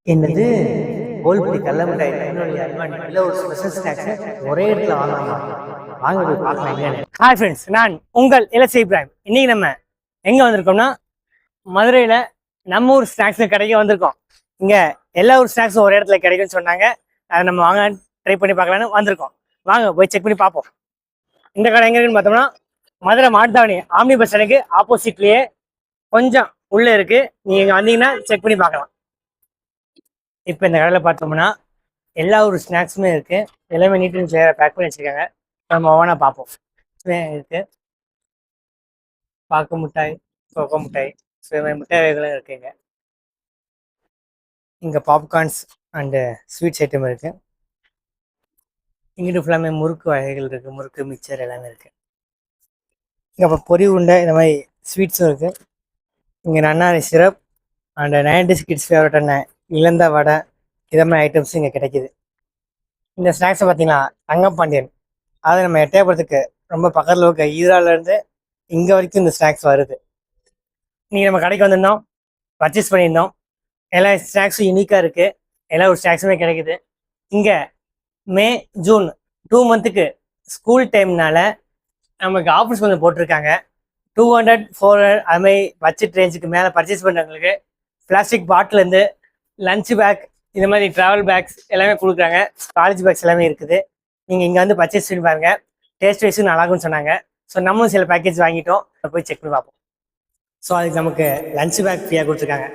என்னது கோல்புரி கடல மிட்டாய் என்னுடைய அல்வானி இல்லை ஒரு ஸ்பெஷல் ஸ்நாக்ஸ் ஒரே இடத்துல வாங்கலாமா? வாங்க போய் பார்க்கலாம் என்னன்னு. ஹாய் ஃப்ரெண்ட்ஸ், நான் உங்கள் இலசை இப்ராஹிம். இன்னைக்கு நம்ம எங்க வந்திருக்கோம்னா மதுரையில நம்ம ஊர் ஸ்நாக்ஸ் கடைக்கு வந்திருக்கோம். இங்க எல்லா ஊர் ஸ்நாக்ஸும் ஒரு இடத்துல கிடைக்கும்னு சொன்னாங்க. அதை நம்ம வாங்க ட்ரை பண்ணி பார்க்கலான்னு வந்திருக்கோம். வாங்க போய் செக் பண்ணி பார்ப்போம். இந்த கடை எங்க இருக்குன்னு பார்த்தோம்னா மதுரை மாட்டுத்தாவணி ஆம்னி பஸ் ஸ்டாண்டுக்கு ஆப்போசிட்லயே கொஞ்சம் உள்ள இருக்கு. நீங்க இங்க வந்தீங்கன்னா செக் பண்ணி பார்க்கலாம். இப்போ இந்த கடையில் பார்த்தோம்னா எல்லா ஒரு ஸ்நாக்ஸுமே இருக்கு. எல்லாமே நீட் அண்ட் கிளியராக பேக் பண்ணி வச்சிருக்காங்க. நம்ம ஒவ்வொன்றா பார்ப்போம். இருக்கு பாக்கு மிட்டாய், கோகோ மிட்டாய், மிட்டாய் வகைகளும் இருக்குங்க. இங்கே பாப்கார்ன்ஸ் அண்டு ஸ்வீட்ஸ் ஐட்டம் இருக்கு. இங்கிட்டு ஃபுல்லாமே முறுக்கு வகைகள் இருக்கு. முறுக்கு மிக்சர் எல்லாமே இருக்கு. இங்கே இப்போ பொரி உண்டை இந்த மாதிரி ஸ்வீட்ஸும் இருக்கு. இங்கே நன்னாரி சிரப் அண்ட் 90s கிட்ஸ் ஃபேவரட்டான இளந்த வடை இதை மாதிரி ஐட்டம்ஸ் இங்கே கிடைக்கிது. இந்த ஸ்நாக்ஸை பார்த்தீங்கன்னா தங்கப்பாண்டியன், அதாவது நம்ம எட்டயபுரத்துக்கு ரொம்ப பக்கத்தில் இருக்க ஈராலேருந்து இங்கே வரைக்கும் இந்த ஸ்நாக்ஸ் வருது. நீங்கள் நம்ம கடைக்கு வந்திருந்தோம், பர்ச்சேஸ் பண்ணியிருந்தோம். எல்லா ஸ்நாக்ஸும் யூனிக்காக இருக்குது. எல்லா ஒரு ஸ்நாக்ஸுமே கிடைக்குது. இங்கே மே ஜூன் 2 மந்த்துக்கு ஸ்கூல் டைம்னால நமக்கு ஆஃபர்ஸ் கொஞ்சம் போட்டிருக்காங்க. 200, 400 அதுமாதிரி பட்ஜெட் ரேஞ்சுக்கு மேலே பர்ச்சேஸ் பண்ணுறவங்களுக்கு பிளாஸ்டிக் பாட்டிலேருந்து லஞ்ச் பேக் இந்த மாதிரி ட்ராவல் பேக்ஸ் எல்லாமே கொடுக்குறாங்க. காலேஜ் பேக்ஸ் எல்லாமே இருக்குது. நீங்கள் இங்கே வந்து பர்ச்சேஸ் பண்ணி பாருங்கள். டேஸ்ட் வைஸும் நல்லாக்குன்னு சொன்னாங்க. ஸோ நம்மளும் சில பேக்கேஜ் வாங்கிட்டோம். போய் செக் பண்ணி பார்ப்போம். ஸோ அதுக்கு நமக்கு லஞ்ச் பேக் ஃப்ரீயாக கொடுத்துருக்காங்க.